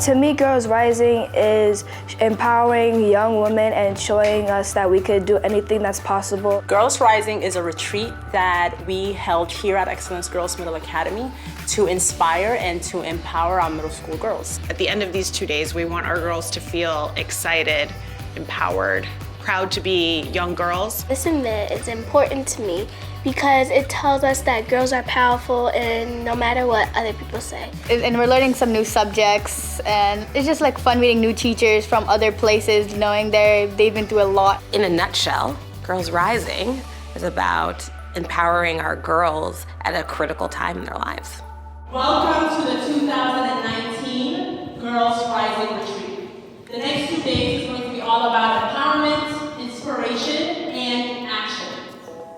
To me, Girls Rising is empowering young women and showing us that we could do anything that's possible. Girls Rising is a retreat that we held here at Excellence Girls Middle Academy to inspire and to empower our middle school girls. At the end of these 2 days, we want our girls to feel excited, empowered, proud to be young girls. This event is important to me because it tells us that girls are powerful and no matter what other people say. And we're learning some new subjects, and it's just like fun meeting new teachers from other places, knowing they've been through a lot. In a nutshell, Girls Rising is about empowering our girls at a critical time in their lives. Welcome to the 2019 Girls Rising Retreat. The next 2 days is going to be all about empowerment, inspiration, and action.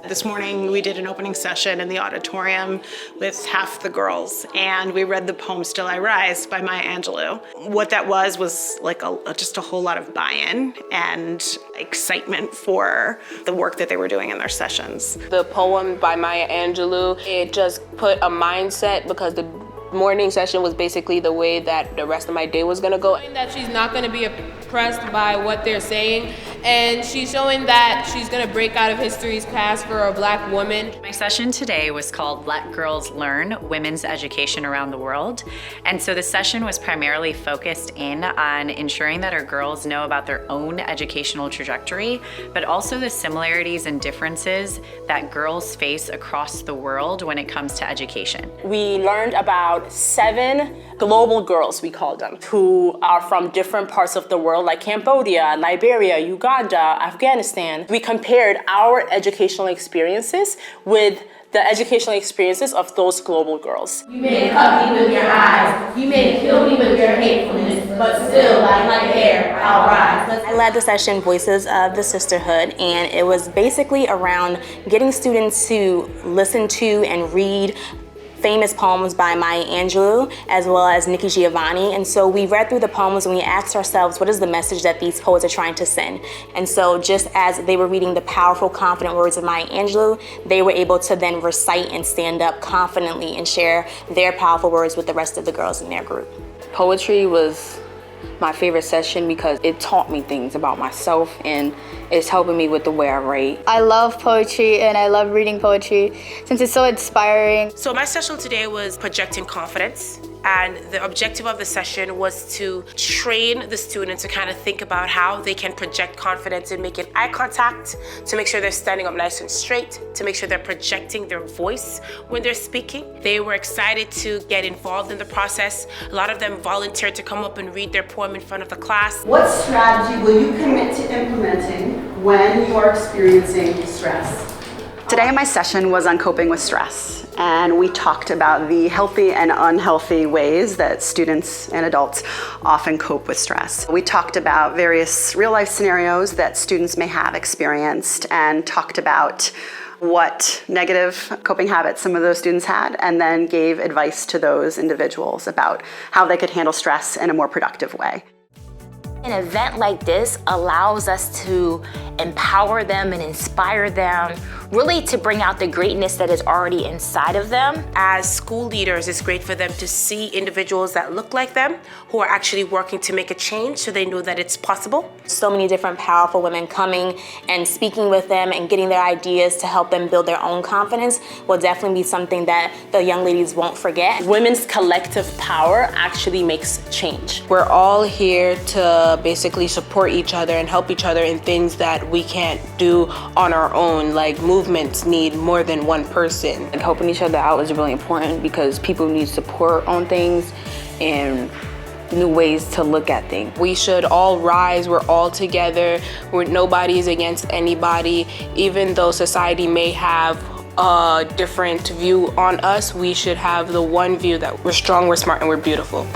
This morning we did an opening session in the auditorium with half the girls, and we read the poem Still I Rise by Maya Angelou. What that was like just a whole lot of buy-in and excitement for the work that they were doing in their sessions. The poem by Maya Angelou, it just put a mindset, because the morning session was basically the way that the rest of my day was gonna go. That she's not gonna be oppressed by what they're saying, and she's showing that she's gonna break out of history's class for a Black woman. My session today was called Let Girls Learn, Women's Education Around the World. And so the session was primarily focused in on ensuring that our girls know about their own educational trajectory, but also the similarities and differences that girls face across the world when it comes to education. We learned about 7 global girls, we call them, who are from different parts of the world, like Cambodia, Liberia, Uganda, Afghanistan. We compared our educational experiences with the educational experiences of those global girls. You may cut me with your eyes, you may kill me with your hatefulness, but still, like my hair, I'll rise. I led the session Voices of the Sisterhood, and it was basically around getting students to listen to and read famous poems by Maya Angelou as well as Nikki Giovanni. And so we read through the poems and we asked ourselves, what is the message that these poets are trying to send? And so just as they were reading the powerful, confident words of Maya Angelou, they were able to then recite and stand up confidently and share their powerful words with the rest of the girls in their group. Poetry was my favorite session because it taught me things about myself, and it's helping me with the way I write. I love poetry and I love reading poetry since it's so inspiring. So my session today was projecting confidence, and the objective of the session was to train the students to kind of think about how they can project confidence in making eye contact, to make sure they're standing up nice and straight, to make sure they're projecting their voice when they're speaking. They were excited to get involved in the process. A lot of them volunteered to come up and read their poem in front of the class. What strategy will you commit to implementing when you are experiencing stress? Today my session was on coping with stress, and we talked about the healthy and unhealthy ways that students and adults often cope with stress. We talked about various real-life scenarios that students may have experienced and talked about what negative coping habits some of those students had, and then gave advice to those individuals about how they could handle stress in a more productive way. An event like this allows us to empower them and inspire them, really to bring out the greatness that is already inside of them. As school leaders, it's great for them to see individuals that look like them, who are actually working to make a change, so they know that it's possible. So many different powerful women coming and speaking with them and getting their ideas to help them build their own confidence will definitely be something that the young ladies won't forget. Women's collective power actually makes change. We're all here to basically support each other and help each other in things that we can't do on our own. Like, movements need more than one person. And helping each other out is really important because people need support on things and new ways to look at things. We should all rise, we're all together, nobody is against anybody. Even though society may have a different view on us, we should have the one view that we're strong, we're smart, and we're beautiful.